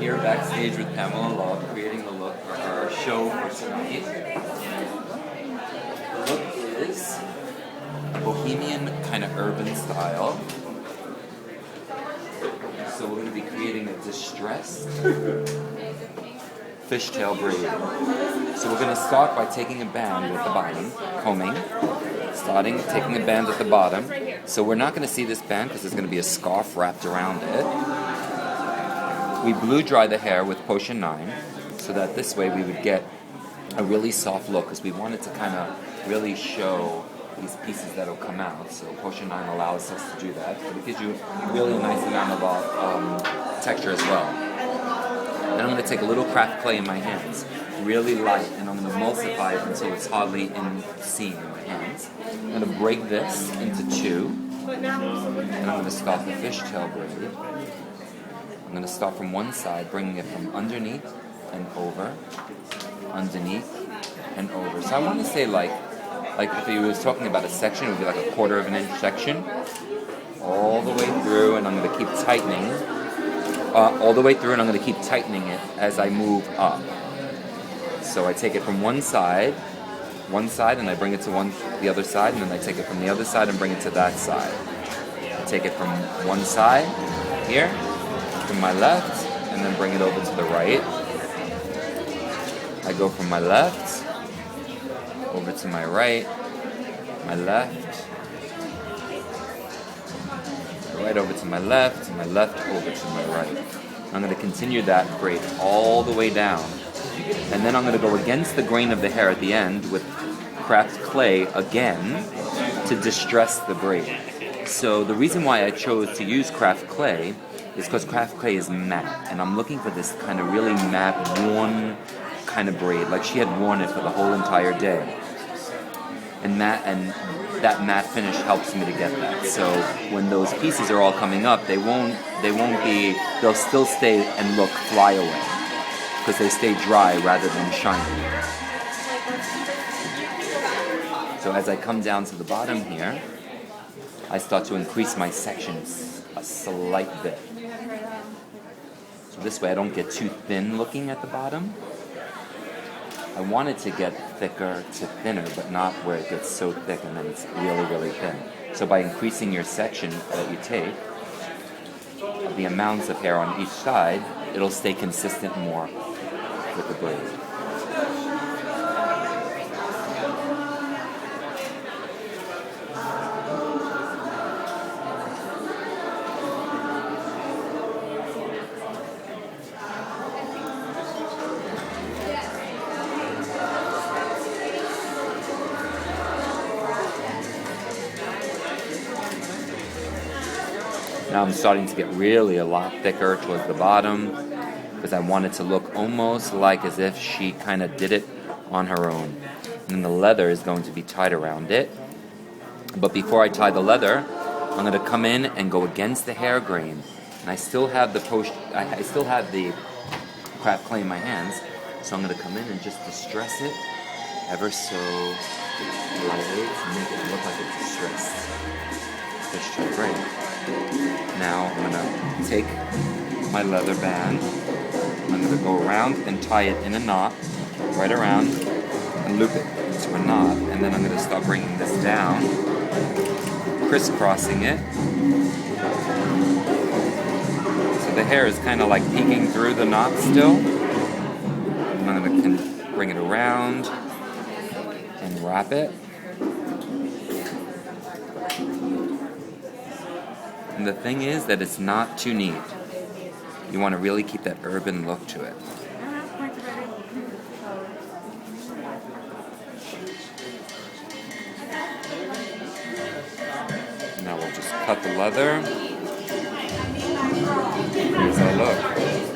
here backstage with Pamela Love, creating the look for our show for tonight. The look is a bohemian kind of urban style. So we're going to be creating a distressed fishtail braid. So we're going to start by taking a band at the bottom, combing, taking a band at the bottom. So we're not going to see this band because there's going to be a scarf wrapped around it. We blew dry the hair with Potion 9 so that this way we would get a really soft look because we wanted to kind of really show these pieces that will come out. So Potion 9 allows us to do that, but it gives you really a nice amount of texture as well. Then I'm going to take a little craft clay in my hands, really light, and I'm going to emulsify it until it's hardly seen in my hands. I'm going to break this into two, and I'm going to start the fishtail braid. I'm going to start from one side, bringing it from underneath and over, underneath and over. So I want to say like if he was talking about a section, it would be like a 1/4 of an inch section, all the way through, and I'm going to keep tightening, all the way through, and I'm going to keep tightening it as I move up. So I take it from one side, and I bring it to the other side, and then I take it from the other side and bring it to that side. I take it from one side, here, from my left, and then bring it over to the right. I go from my left, over to my right, my left, right over to my left over to my right. I'm going to continue that braid all the way down. And then I'm going to go against the grain of the hair at the end with craft clay again to distress the braid. So the reason why I chose to use craft clay is because craft clay is matte, and I'm looking for this kind of really matte, worn kind of braid, like she had worn it for the whole entire day. And that matte finish helps me to get that. So when those pieces are all coming up, they'll still stay and look flyaway because they stay dry rather than shiny. So as I come down to the bottom here, I start to increase my sections a slight bit. So this way I don't get too thin looking at the bottom. I want it to get thicker to thinner, but not where it gets so thick and then it's really, really thin. So by increasing your section that you take, the amounts of hair on each side, it'll stay consistent more with the braid. Now I'm starting to get really a lot thicker towards the bottom because I want it to look almost like as if she kind of did it on her own. And then the leather is going to be tied around it. But before I tie the leather, I'm going to come in and go against the hair grain. And I still have the craft clay in my hands, so I'm going to come in and just distress it ever so lightly to make it look like it's distressed fishtail braid. Now I'm going to take my leather band, I'm going to go around and tie it in a knot, right around, and loop it to a knot, and then I'm going to start bringing this down, crisscrossing it. So the hair is kind of like peeking through the knot still. And I'm going to bring it around and wrap it. And the thing is that it's not too neat. You want to really keep that urban look to it. Now we'll just cut the leather. Here's our look.